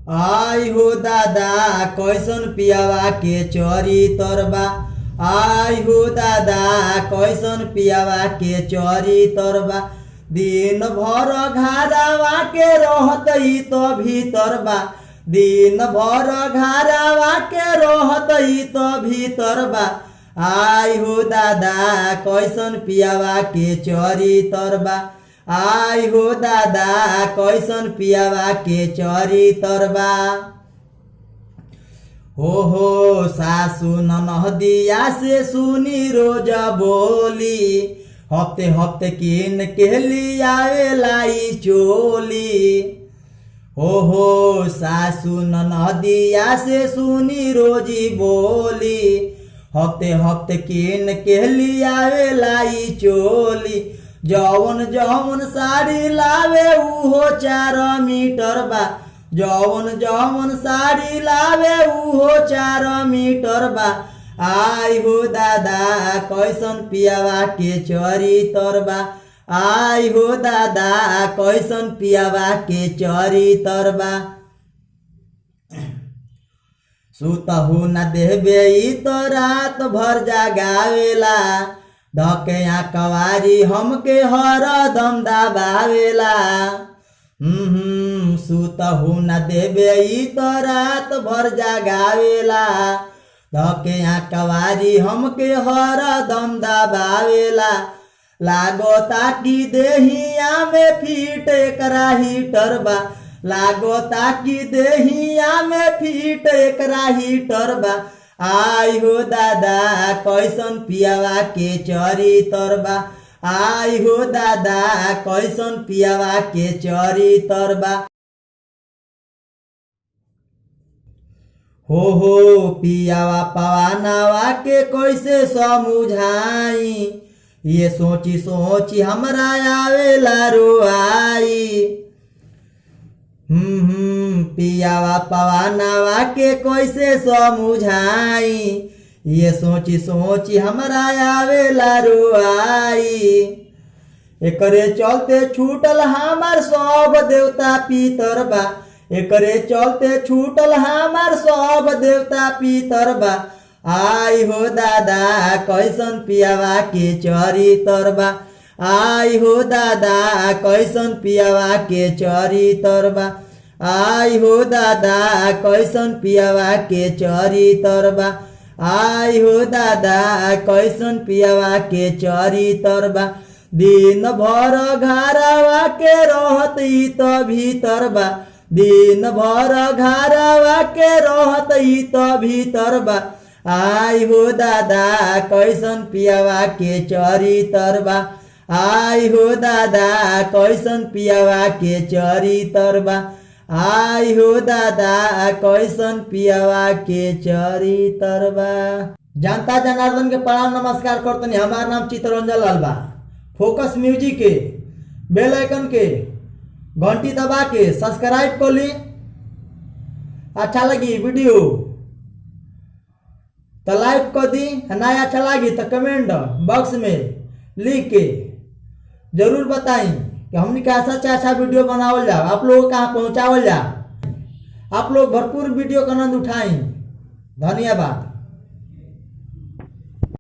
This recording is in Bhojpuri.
आई हो दादा कैसन पियावा के चोरी तरबा। आई हो दादा कैसन पियावा के चोरी तरबा। दिन भर घारावा के रहतई तो भीतर बा। दिन भर घारावा के रहतई तो भीतर बा। आई हो दादा कैसन पियावा के चोरी तरबा। आई हो दादा कैसन पियावा के चोरी तरबा। हो सासू ननहदिया से सुनी रोज बोली। हफ्ते हफ्ते किन के लियावेलाई चोली। हो सासू ननहदिया से सुनी रोजी बोली। हफ्ते हफ्ते किन के लियावेलाई चोली। जौन जौन साड़ी लावे उहो 4 मीटर बा। जौन जौन साड़ी लावे उहो 4 मीटर बा। आई हो दादा कैसन पियावा के चोरी तरबा। आई हो दादा कैसन पियावा के चोरी तरबा। सुतहु न देबे तो रात भर जगावेला। धके कवारी हमके हरदम दबावेला। सुतहु न देबे तो रात भर जगावेला। धके कवारी हमके हरदम दबावेला। लागोता कि देहिया में फीट एकरा हीटर बा। लागोता कि देहिया में फीट एकरा हीटर बा। आई हो दादा कैसन पियावा के चोरी तरबा। आई हो दादा कैसन पियावा के चोरी तरबा। हो पियावा पवानावा के कैसे समझाई। ये सोची सोची हमरा आवेला रोआई। पियावा पवानावा के कैसे समझाई। ये सोची सोची हमरा आवेला रोआई। एकरे चलते छूटल हमार सब देवता पितर बा। एकरे चलते छूटल हमार सब देवता पितर बा। आई हो दादा कैसन पियावा के चोरी तरबा। आई हो दादा कैसन पियावा के चोरी तरबा। आई हो दादा कैसन पियावा के चोरी तरबा। आई हो दादा कैसन पियावा के चोरी तरबा। दिन भर घरवा के रहतई तो भीतर बा। दिन भर घरवा के रहतई तो भीतर बा। आई हो दादा कैसन पियावा के चोरी तरबा। आई हो दादा कैसन पियावा के चोरी तरबा। आई हो दादा कैसन पियावा के चोरी तरबा। जनता जनार्दन के प्रणाम नमस्कार करतनी। हमार नाम चित्तरंजन लाल बा। फोकस म्यूजिक के बेल आइकन के घंटी दबा के सब्सक्राइब कर ली। अच्छा लगी वीडियो तो लाइक कर दी। नहीं अच्छा लगी तो कमेंट बॉक्स में लिख के जरूर बताई कि हमने कैसा अच्छा वीडियो बनावल जा, आप लोग कहाँ पहुँचावल जा। आप लोग भरपूर वीडियो का आनंद उठाएं। धन्यवाद।